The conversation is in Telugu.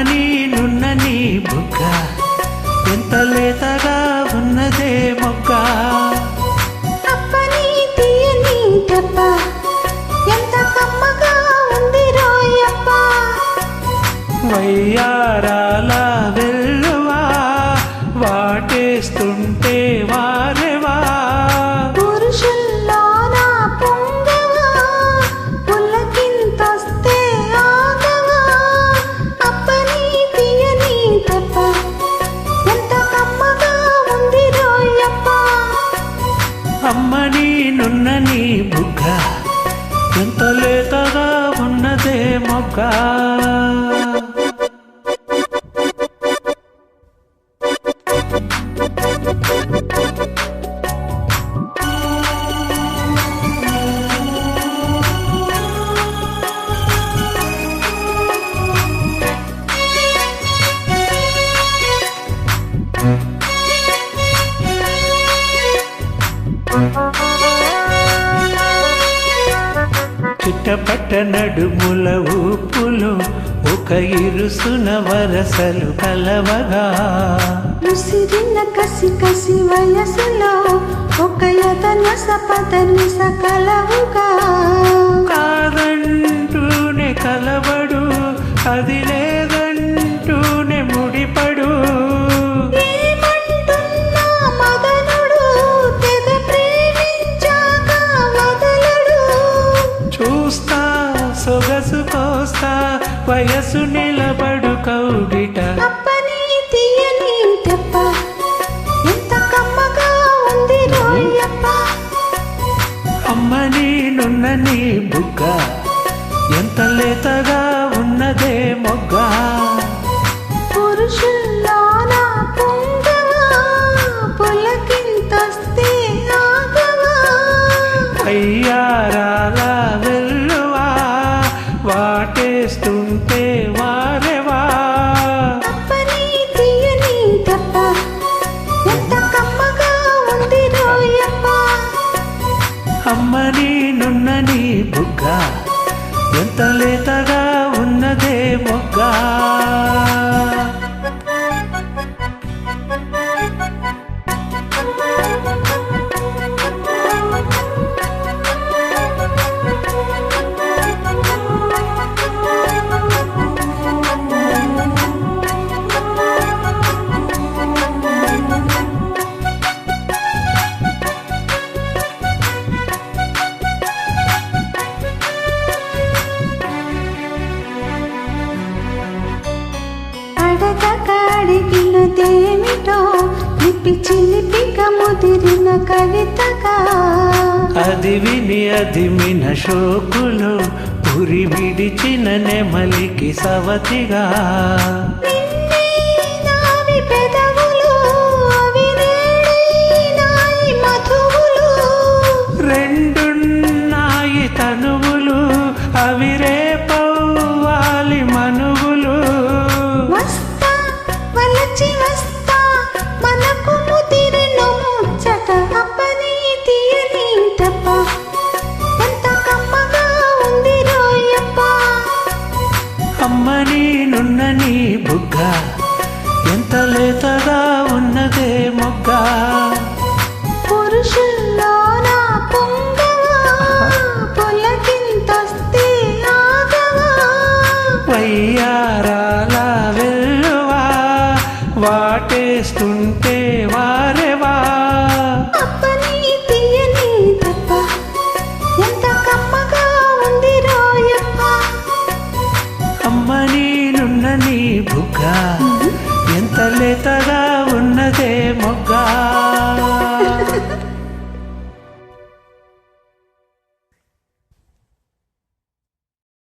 అమ్మని నున్నని బుగ్గ ఎంత లేతగా ఉన్నదే మొగ్గ అప్పని తీయని దెబ్బ ఎంత కమ్మగా ఉంది రోయప్ప వయ్యారాల వెల్లువా వాటేస్తుంటే వారెవా పురుషుల్లోనా పొంగవా పుల్లకింతొస్తే ఆగవా అప్పని తీయని దెబ్బ ఎంత కమ్మగా ఉంది రోయప్ప అమ్మని నున్నని బుగ్గ ఎంత లేతగా ఉన్నదే మొగ్గ చిట్టపట్ట నడుముల ఊపులు ఒక ఇరుసున వరసలు కలవగా ముసిరిన కసి కసి వయసులో ఒక యతన సపదని సకలవుగా కాదంటూనే కలవడు అది లేదంటూనే ముడిపడు ఏమంటున్నా మదనుడు తెగ ప్రేమించాక వదలడు చూస్తా సొగసు కోస్తా వయసు నిలబడు కౌగిట అప్పని తీయని దెబ్బ ఎంత కమ్మగా ఉంది రోయప్ప అమ్మని నున్నని బుగ్గ ఎంత లేతగా ఉన్నదే మొగ్గ పురుషుల్లోనా పొంగవా పులకింతొస్తే ఆగవా అయ్యారాల వెల్లువా వాటేస్తుంటే వారెవా అప్పని తీయని దెబ్బ ఎంత కమ్మగా ఉంది రోయప్ప అమ్మని నున్నని బుగ్గ ఎంత లేతగా ఉన్నదే మొగ్గ అడగడిగినదేమిటో లిపి చిలిపిగా ముదిరిన కవితగా అది విని అదిమిన శోకులు ఉరి విడిచిన నెమలికి సవతిగా నిన్నే నావి పెదవులు అవి నేడైనాయి మధువులు రెండున్నాయి తనువులు అవి